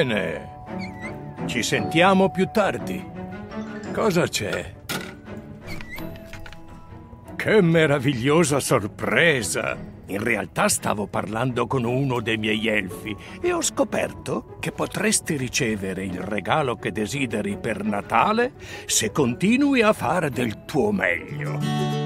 Bene. Ci sentiamo più tardi. Cosa c'è? Che meravigliosa sorpresa! In realtà stavo parlando con uno dei miei elfi e ho scoperto che potresti ricevere il regalo che desideri per Natale se continui a fare del tuo meglio.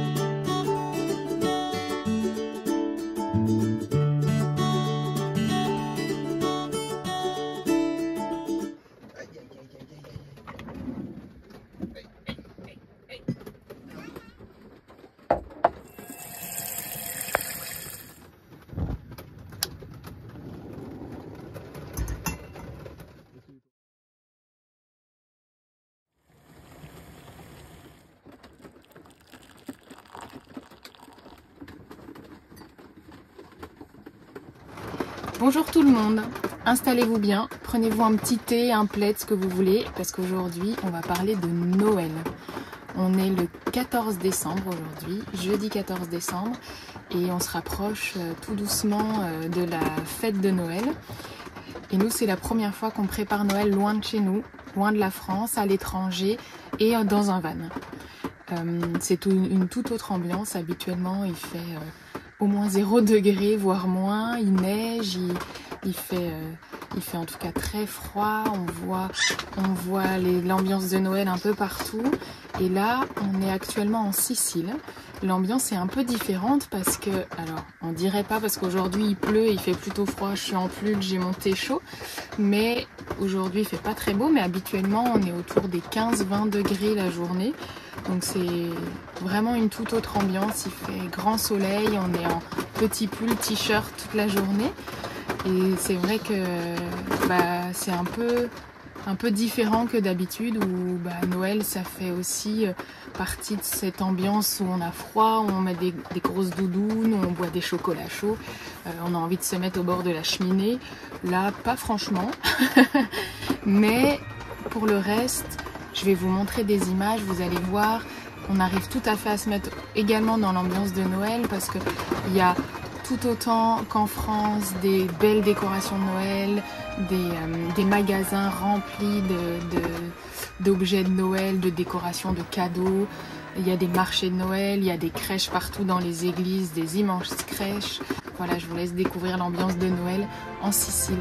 Bonjour tout le monde, installez-vous bien, prenez-vous un petit thé, un plaid, ce que vous voulez, parce qu'aujourd'hui on va parler de Noël. On est le 14 décembre aujourd'hui, jeudi 14 décembre, et on se rapproche tout doucement de la fête de Noël. Et nous, c'est la première fois qu'on prépare Noël loin de chez nous, loin de la France, à l'étranger et dans un van. C'est une toute autre ambiance. Habituellement, il fait au moins 0 degré, voire moins. Il neige, il fait en tout cas très froid. On voit l'ambiance de Noël un peu partout. Et là, on est actuellement en Sicile. L'ambiance est un peu différente parce que, alors, on dirait pas parce qu'aujourd'hui il pleut, il fait plutôt froid, je suis en pull, j'ai mon thé chaud. Mais aujourd'hui il fait pas très beau, mais habituellement on est autour des 15-20 degrés la journée. Donc c'est vraiment une toute autre ambiance, il fait grand soleil, on est en petit pull, t-shirt toute la journée. Et c'est vrai que c'est un peu différent que d'habitude où Noël ça fait aussi partie de cette ambiance où on a froid, où on met des grosses doudounes, où on boit des chocolats chauds, on a envie de se mettre au bord de la cheminée. Là, pas franchement, mais pour le reste, je vais vous montrer des images, vous allez voir, on arrive tout à fait à se mettre également dans l'ambiance de Noël parce qu'il y a tout autant qu'en France des belles décorations de Noël, des magasins remplis d'objets de Noël, de décorations, de cadeaux. Il y a des marchés de Noël, il y a des crèches partout dans les églises, des immenses crèches. Voilà, je vous laisse découvrir l'ambiance de Noël en Sicile.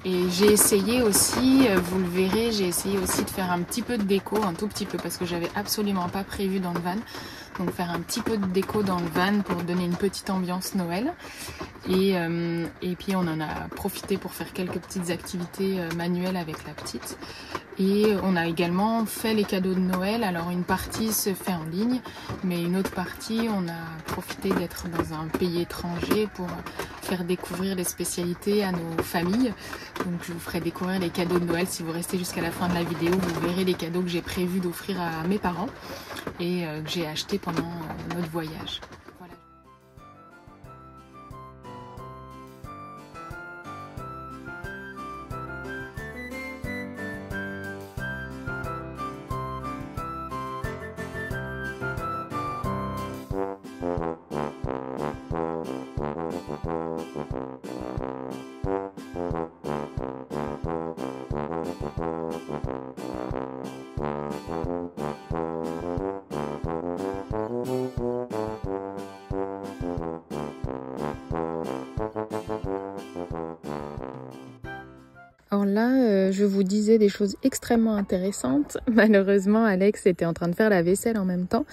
Et j'ai essayé aussi, vous le verrez, j'ai essayé aussi de faire un petit peu de déco, un tout petit peu, parce que j'avais absolument pas prévu dans le van. Donc faire un petit peu de déco dans le van pour donner une petite ambiance Noël. Et puis on en a profité pour faire quelques petites activités manuelles avec la petite. Et on a également fait les cadeaux de Noël. Alors une partie se fait en ligne, mais une autre partie, on a profité d'être dans un pays étranger pour faire découvrir les spécialités à nos familles. Donc je vous ferai découvrir les cadeaux de Noël. Si vous restez jusqu'à la fin de la vidéo, vous verrez les cadeaux que j'ai prévu d'offrir à mes parents et que j'ai achetés pendant notre voyage. Voilà. Alors là, je vous disais des choses extrêmement intéressantes. Malheureusement, Alex était en train de faire la vaisselle en même temps.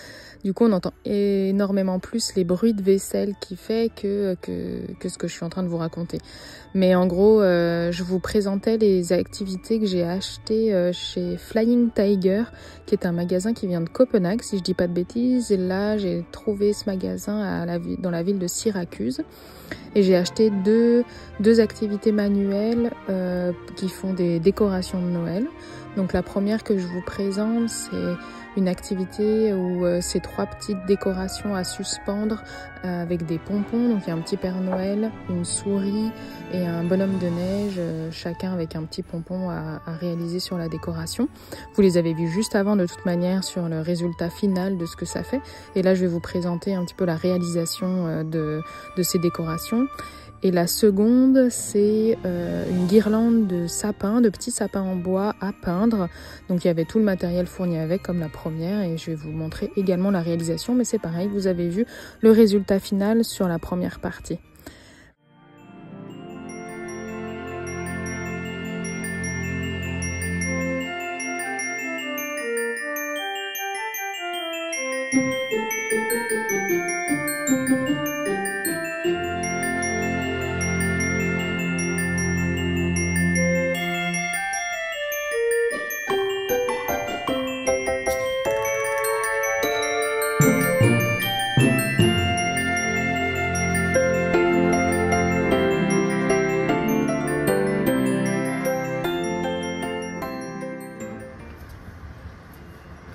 Du coup, on entend énormément plus les bruits de vaisselle qui fait que ce que je suis en train de vous raconter. Mais en gros, je vous présentais les activités que j'ai achetées chez Flying Tiger, qui est un magasin qui vient de Copenhague, si je dis pas de bêtises. Et là, j'ai trouvé ce magasin dans la ville de Syracuse. Et j'ai acheté deux activités manuelles qui font des décorations de Noël. Donc la première que je vous présente, c'est une activité où c'est 3 petites décorations à suspendre avec des pompons. Donc il y a un petit Père Noël, une souris et un bonhomme de neige, chacun avec un petit pompon à réaliser sur la décoration. Vous les avez vus juste avant de toute manière sur le résultat final de ce que ça fait. Et là je vais vous présenter un petit peu la réalisation de ces décorations. Et la seconde, c'est une guirlande de sapins, de petits sapins en bois à peindre. Donc il y avait tout le matériel fourni avec, comme la première, et je vais vous montrer également la réalisation, mais c'est pareil, vous avez vu le résultat final sur la première partie.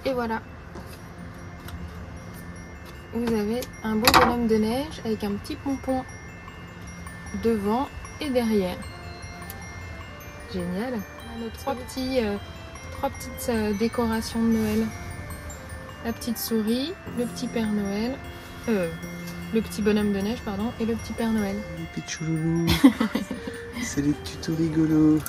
Et voilà, vous avez un beau bonhomme de neige avec un petit pompon devant et derrière. Génial. Trois petites décorations de Noël. La petite souris, le petit Père Noël, le petit bonhomme de neige, pardon, et le petit Père Noël. Les petits loulous. C'est les tutos rigolos.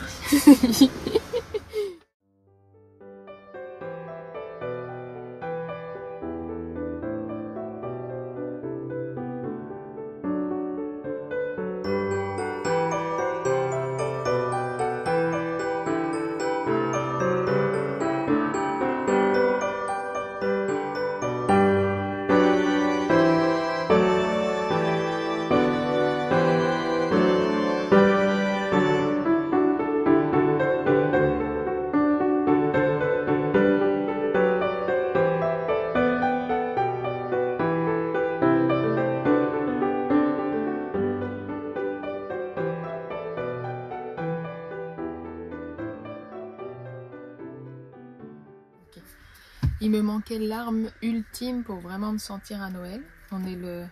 Il me manquait l'arme ultime pour vraiment me sentir à Noël. On est le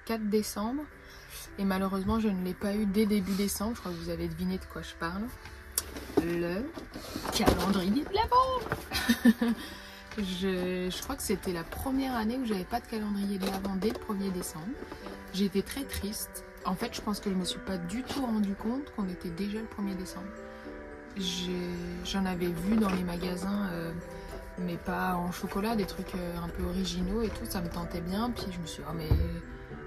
4 décembre et malheureusement je ne l'ai pas eu dès début décembre. Je crois que vous avez deviné de quoi je parle. Le calendrier de l'Avent. Je crois que c'était la première année où j'avais pas de calendrier de l'Avent dès le 1er décembre. J'ai été très triste. En fait, je pense que je me suis pas du tout rendu compte qu'on était déjà le 1er décembre. J'en avais vu dans les magasins, mais pas en chocolat, des trucs un peu originaux et tout, ça me tentait bien. Puis je me suis dit, oh mais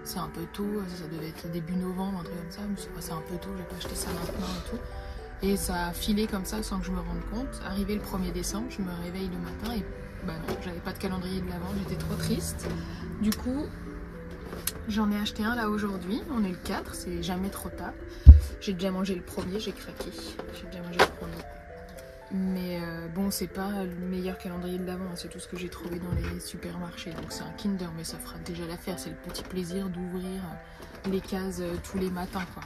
c'est un peu tôt, ça devait être début novembre, un truc comme ça. Je me suis dit, oh, c'est un peu tôt, je vais pas acheter ça maintenant et tout. Et ça a filé comme ça sans que je me rende compte. Arrivé le 1er décembre, je me réveille le matin et bah non, j'avais pas de calendrier de l'Avent, j'étais trop triste. Du coup, j'en ai acheté un là aujourd'hui, on est le 4, c'est jamais trop tard. J'ai déjà mangé le premier, j'ai craqué. J'ai déjà mangé le premier. Mais bon, c'est pas le meilleur calendrier de l'Avent, c'est tout ce que j'ai trouvé dans les supermarchés. Donc c'est un Kinder, mais ça fera déjà l'affaire. C'est le petit plaisir d'ouvrir les cases tous les matins, quoi.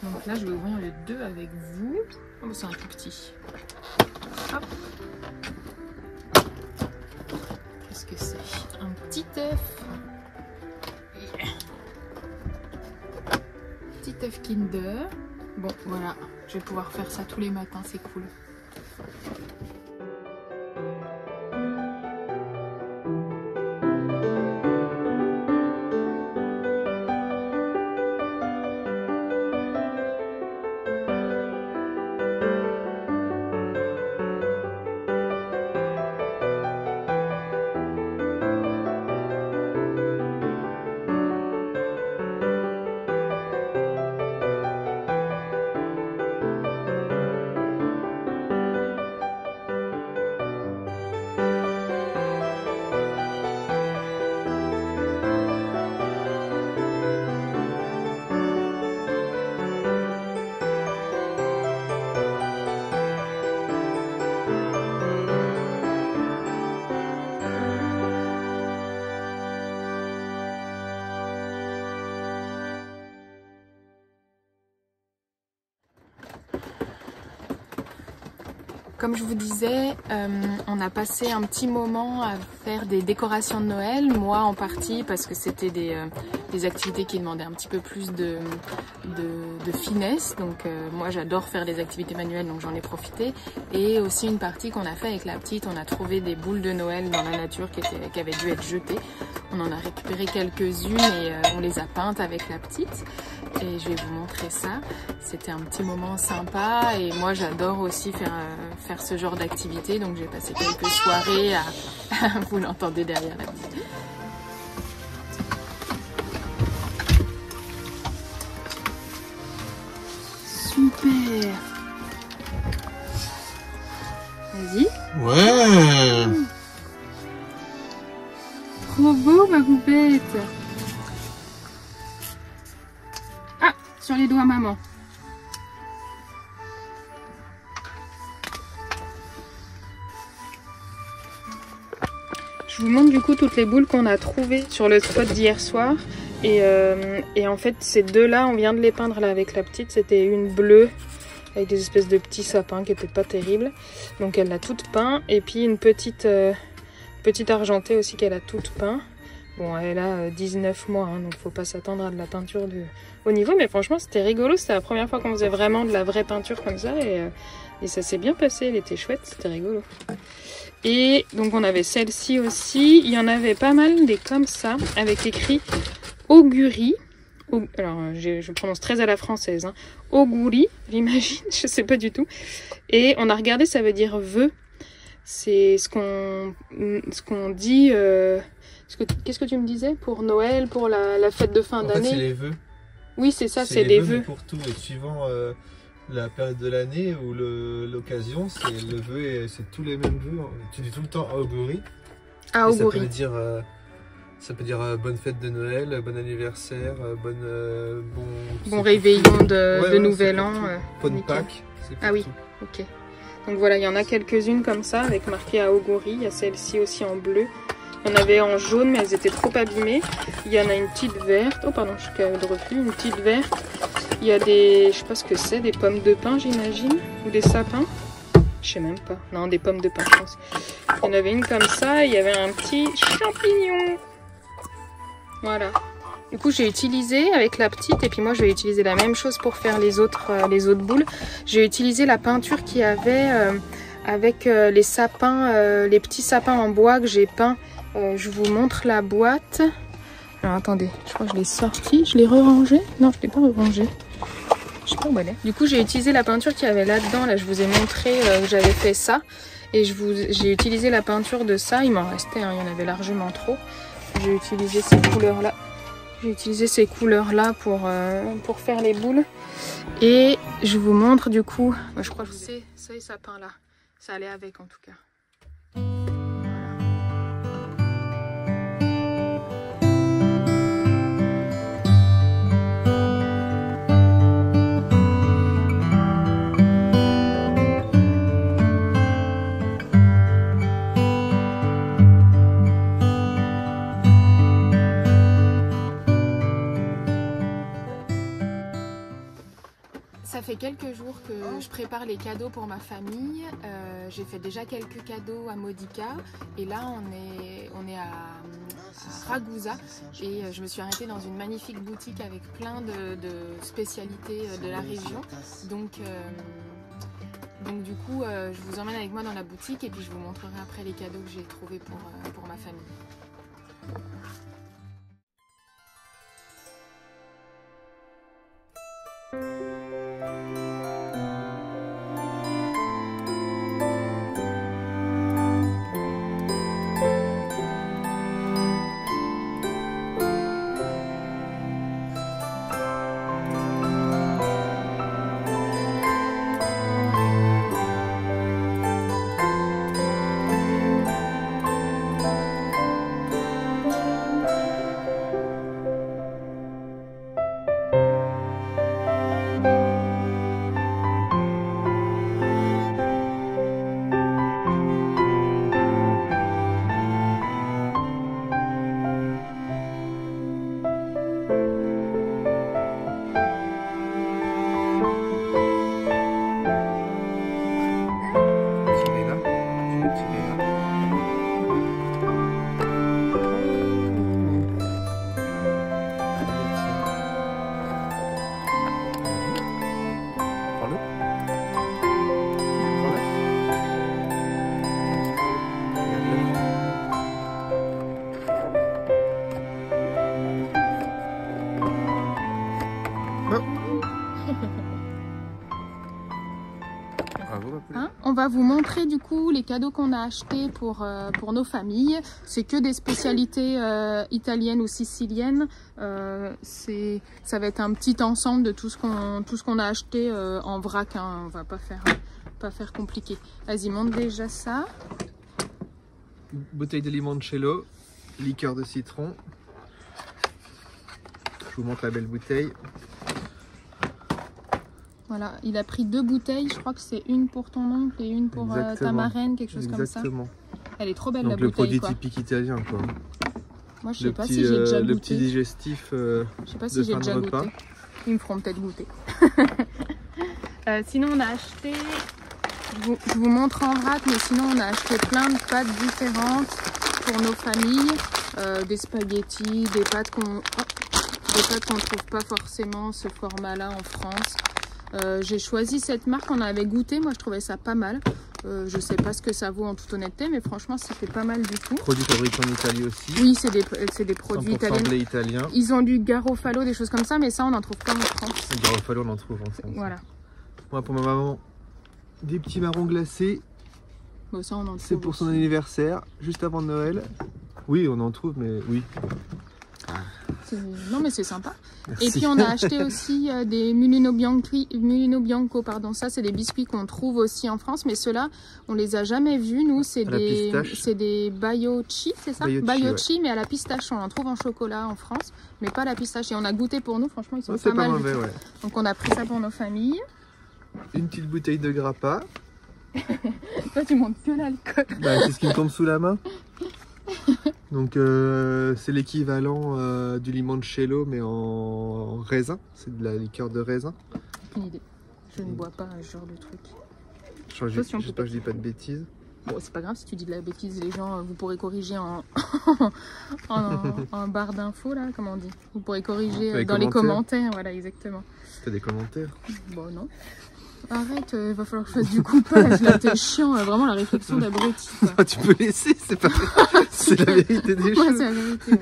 Donc là, je vais ouvrir le 2 avec vous. Oh, c'est un tout petit. Hop. Qu'est-ce que c'est? Un petit œuf. Yeah. Petit œuf Kinder. Bon, voilà. Je vais pouvoir faire ça tous les matins, c'est cool. Comme je vous disais, on a passé un petit moment à faire des décorations de Noël, moi en partie parce que c'était des activités qui demandaient un petit peu plus de finesse, donc moi j'adore faire des activités manuelles, donc j'en ai profité, et aussi une partie qu'on a fait avec la petite, on a trouvé des boules de Noël dans la nature qui avaient dû être jetées, on en a récupéré quelques-unes et on les a peintes avec la petite, et je vais vous montrer ça. C'était un petit moment sympa et moi j'adore aussi faire ce genre d'activité, donc j'ai passé quelques soirées à vous l'entendez derrière la petite. Super. Vas-y. Ouais. Trop beau ma poupette. Ah, sur les doigts maman. Je vous montre du coup toutes les boules qu'on a trouvées sur le spot d'hier soir. Et en fait ces deux là, on vient de les peindre là avec la petite. C'était une bleue avec des espèces de petits sapins qui étaient pas terribles. Donc elle l'a toute peint. Et puis une petite argentée aussi qu'elle a toute peint. Bon, elle a 19 mois, hein, donc faut pas s'attendre à de la peinture de haut niveau. Mais franchement c'était rigolo, c'était la première fois qu'on faisait vraiment de la vraie peinture comme ça. Et ça s'est bien passé, elle était chouette, c'était rigolo. Et donc on avait celle-ci aussi, il y en avait pas mal des comme ça, avec écrit auguri. Alors je prononce très à la française, hein. Auguri, j'imagine, je sais pas du tout. Et on a regardé, ça veut dire vœu. C'est ce qu'on dit. Qu'est-ce que tu me disais pour Noël, pour la fête de fin d'année? C'est les vœux. Oui, c'est ça, c'est les vœux. Pour tout, et suivant la période de l'année ou l'occasion, c'est le vœu et c'est tous les mêmes vœux. Tu dis tout le temps auguri. Ah, auguri. Ça peut dire bonne fête de Noël, bon anniversaire, bon réveillon de Nouvel An. Bonne Pâques. Ah oui, ok. Donc voilà, il y en a quelques-unes comme ça avec marqué à auguri. Il y a celle-ci aussi en bleu. Il y en avait en jaune, mais elles étaient trop abîmées. Il y en a une petite verte. Oh pardon, je suis qu'à le refus. Une petite verte. Il y a des, je sais pas ce que c'est, des pommes de pin, j'imagine, ou des sapins. Je sais même pas. Non, des pommes de pin, je pense. Il y en avait une comme ça. Il y avait un petit champignon. Voilà. Du coup, j'ai utilisé avec la petite, et puis moi, je vais utiliser la même chose pour faire les autres boules. J'ai utilisé la peinture qu'il y avait avec les sapins, les petits sapins en bois que j'ai peints. Je vous montre la boîte. Alors attendez, je crois que je l'ai sortie. Je l'ai re-rangée. Non, je ne l'ai pas re-rangée. Je sais pas où elle est. Du coup, j'ai utilisé la peinture qu'il y avait là-dedans. Là, je vous ai montré que j'avais fait ça. Et j'ai utilisé la peinture de ça. Il m'en restait, hein, il y en avait largement trop. J'ai utilisé ces couleurs-là. J'ai utilisé ces couleurs-là pour faire les boules. Et je vous montre du coup. Je crois que c'est ces sapins-là. Ça allait avec en tout cas. Ça fait quelques jours que je prépare les cadeaux pour ma famille. J'ai fait déjà quelques cadeaux à Modica et là on est à Ragusa et je me suis arrêtée dans une magnifique boutique avec plein de spécialités de la région. Donc du coup je vous emmène avec moi dans la boutique et puis je vous montrerai après les cadeaux que j'ai trouvés pour ma famille. on va vous montrer du coup les cadeaux qu'on a achetés pour nos familles. C'est que des spécialités italiennes ou siciliennes. Ça va être un petit ensemble de tout ce qu'on a acheté en vrac. Hein. On va pas faire compliqué. Vas-y, montre déjà ça. Bouteille de limoncello, liqueur de citron. Je vous montre la belle bouteille. Voilà, il a pris 2 bouteilles. Je crois que c'est une pour ton oncle et une pour ta marraine, quelque chose comme ça. Elle est trop belle. Donc la bouteille. Le produit typique italien, quoi. Moi, je sais pas si j'ai déjà goûté. Le petit digestif. Je sais pas si j'ai déjà goûté. Ils me feront peut-être goûter. Sinon, on a acheté. Je vous montre en vrac, mais sinon on a acheté plein de pâtes différentes pour nos familles, des spaghettis, des pâtes qu'on ne trouve pas forcément ce format-là en France. J'ai choisi cette marque, on avait goûté, moi je trouvais ça pas mal. Je sais pas ce que ça vaut en toute honnêteté, mais franchement c'était pas mal du tout. Produits fabriqués en Italie aussi. Oui, c'est des produits italiens. Ils ont du Garofalo, des choses comme ça, mais ça on n'en trouve pas en France. Le Garofalo on en trouve en France. Voilà. Moi pour ma maman, des petits marrons glacés. Bon, ça, on en c'est pour son anniversaire, juste avant Noël. Oui, on en trouve, mais oui. Non, mais c'est sympa. Merci. Et puis on a acheté aussi des Mulino Bianco, pardon. Ça, c'est des biscuits qu'on trouve aussi en France, mais ceux-là, on les a jamais vus. Nous, c'est des Baiocchi, c'est ça? Baiocchi, ouais. Mais à la pistache. On en trouve en chocolat en France, mais pas à la pistache. Et on a goûté pour nous, franchement, ils sont pas mal. Mauvais, ouais. Donc on a pris ça pour nos familles. Une petite bouteille de grappa. Toi, tu montres que l'alcool. Bah, c'est ce qui me tombe sous la main. Donc c'est l'équivalent du limoncello mais en raisin. C'est de la liqueur de raisin. Aucune idée. Je ne bois pas ce genre de truc. J'espère que je dis pas de bêtises. Bon, c'est pas grave si tu dis de la bêtise, les gens, vous pourrez corriger en barre d'infos là, comment on dit. Vous pourrez corriger dans les commentaires, voilà, exactement. T'as des commentaires? Bon, non. Arrête, il va falloir que je fasse du coupage, là t'es chiant, vraiment la réflexion d'abruti. Tu peux laisser, c'est pas c'est la vérité des choses. Ouais, c'est la vérité.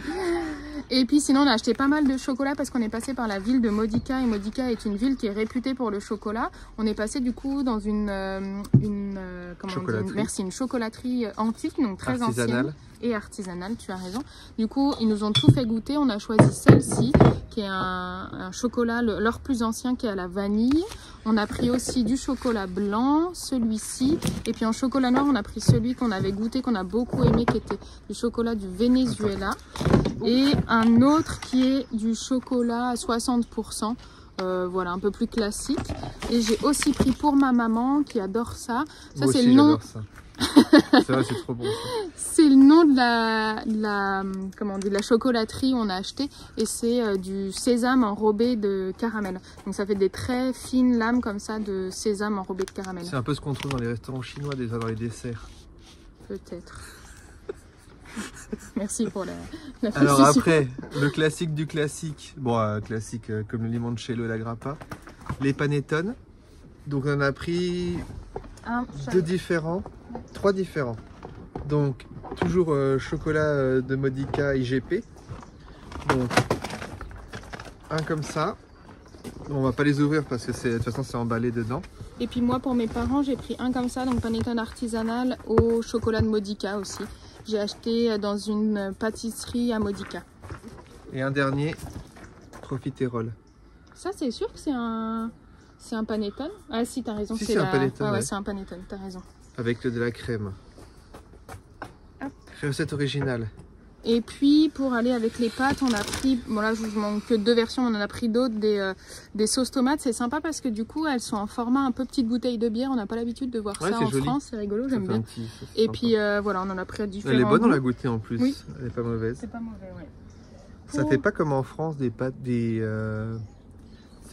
Et puis sinon on a acheté pas mal de chocolat parce qu'on est passé par la ville de Modica et Modica est une ville qui est réputée pour le chocolat. On est passé du coup dans une chocolaterie antique, donc très ancienne et artisanale, tu as raison. Du coup ils nous ont tout fait goûter, on a choisi celle-ci qui est un chocolat, leur plus ancien qui est à la vanille. On a pris aussi du chocolat blanc, celui-ci. Et puis en chocolat noir, on a pris celui qu'on avait goûté, qu'on a beaucoup aimé, qui était du chocolat du Venezuela. Et un autre qui est du chocolat à 60%. Voilà, un peu plus classique. Et j'ai aussi pris pour ma maman qui adore ça. Ça, c'est le nom. C'est vrai, c'est trop bon. C'est le nom de la chocolaterie où on a acheté et c'est du sésame enrobé de caramel. Donc ça fait des très fines lames comme ça de sésame enrobé de caramel. C'est un peu ce qu'on trouve dans les restaurants chinois, déjà dans les desserts. Peut-être. Merci pour la Alors après, le classique du classique. Bon, classique comme le limoncello et la grappa. Les panettone. Donc on en a pris trois différents. Donc toujours chocolat de Modica IGP. Donc un comme ça. On va pas les ouvrir parce que de toute façon c'est emballé dedans. Et puis moi pour mes parents j'ai pris un comme ça, donc panettone artisanal au chocolat de Modica aussi. J'ai acheté dans une pâtisserie à Modica. Et un dernier, profiterole. Ça c'est sûr que c'est un panettone. Ah si, t'as raison, c'est un panettone. Ah ouais, c'est un panettone, t'as raison. Avec de la crème. Hop. Recette originale. Et puis pour aller avec les pâtes, on a pris, bon là je vous montre que 2 versions, on en a pris d'autres, des sauces tomates. C'est sympa parce que du coup elles sont en format un peu petite bouteille de bière, on n'a pas l'habitude de voir ça en France, c'est rigolo, j'aime bien. Et puis voilà, on en a pris à différents. Elle est bonne, on l'a goûtée en plus, oui. Elle est pas mauvaise. C'est pas mauvais, ouais. Ça fait pas comme en France des pâtes,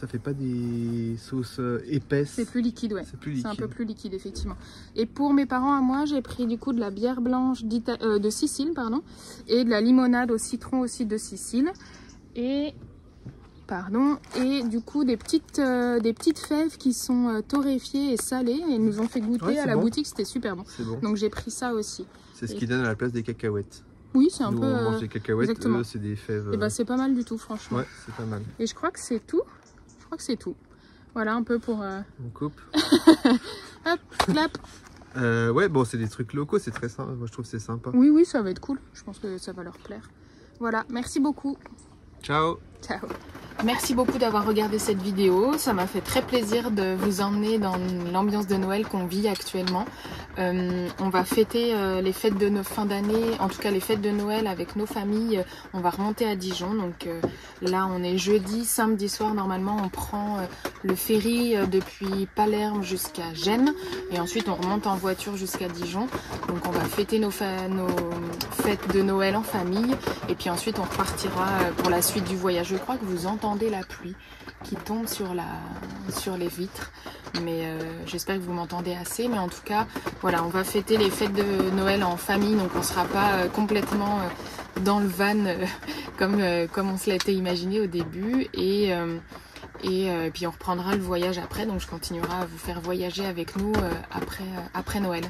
ça fait pas des sauces épaisses. C'est plus liquide, ouais. C'est un peu plus liquide, effectivement. Et pour mes parents à moi, j'ai pris du coup de la bière blanche de Sicile, pardon, et de la limonade au citron aussi de Sicile. Et du coup des petites fèves qui sont torréfiées et salées. Et ils nous ont fait goûter à la boutique, c'était super bon. Donc j'ai pris ça aussi. C'est ce qui donne à la place des cacahuètes. Oui, c'est un peu. On mange des cacahuètes, eux, c'est des fèves. Et bah c'est pas mal du tout, franchement. Ouais, c'est pas mal. Et je crois que c'est tout. Je crois que c'est tout. Voilà un peu pour... On coupe. Hop, clap. Ouais, bon, c'est des trucs locaux, c'est très sympa. Moi, je trouve que c'est sympa. Oui, oui, ça va être cool. Je pense que ça va leur plaire. Voilà, merci beaucoup. Ciao. Ciao. Merci beaucoup d'avoir regardé cette vidéo. Ça m'a fait très plaisir de vous emmener dans l'ambiance de Noël qu'on vit actuellement. On va fêter les fêtes de fin d'année, en tout cas les fêtes de Noël avec nos familles. On va remonter à Dijon. Donc là, on est jeudi, samedi soir. Normalement, on prend le ferry depuis Palerme jusqu'à Gênes. Et ensuite, on remonte en voiture jusqu'à Dijon. Donc on va fêter nos fêtes de Noël en famille. Et puis ensuite, on repartira pour la suite du voyage. Je crois que vous entendez la pluie qui tombe sur les vitres, mais j'espère que vous m'entendez assez. Mais en tout cas, voilà, on va fêter les fêtes de Noël en famille, donc on sera pas complètement dans le van comme on se l'était imaginé au début, et puis on reprendra le voyage après, donc je continuerai à vous faire voyager avec nous après Noël.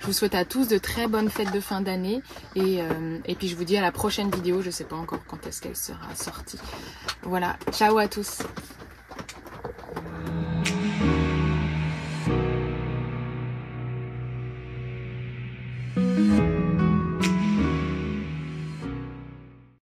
Je vous souhaite à tous de très bonnes fêtes de fin d'année, et puis je vous dis à la prochaine vidéo. Je sais pas encore quand est-ce qu'elle sera sortie. Voilà, ciao à tous.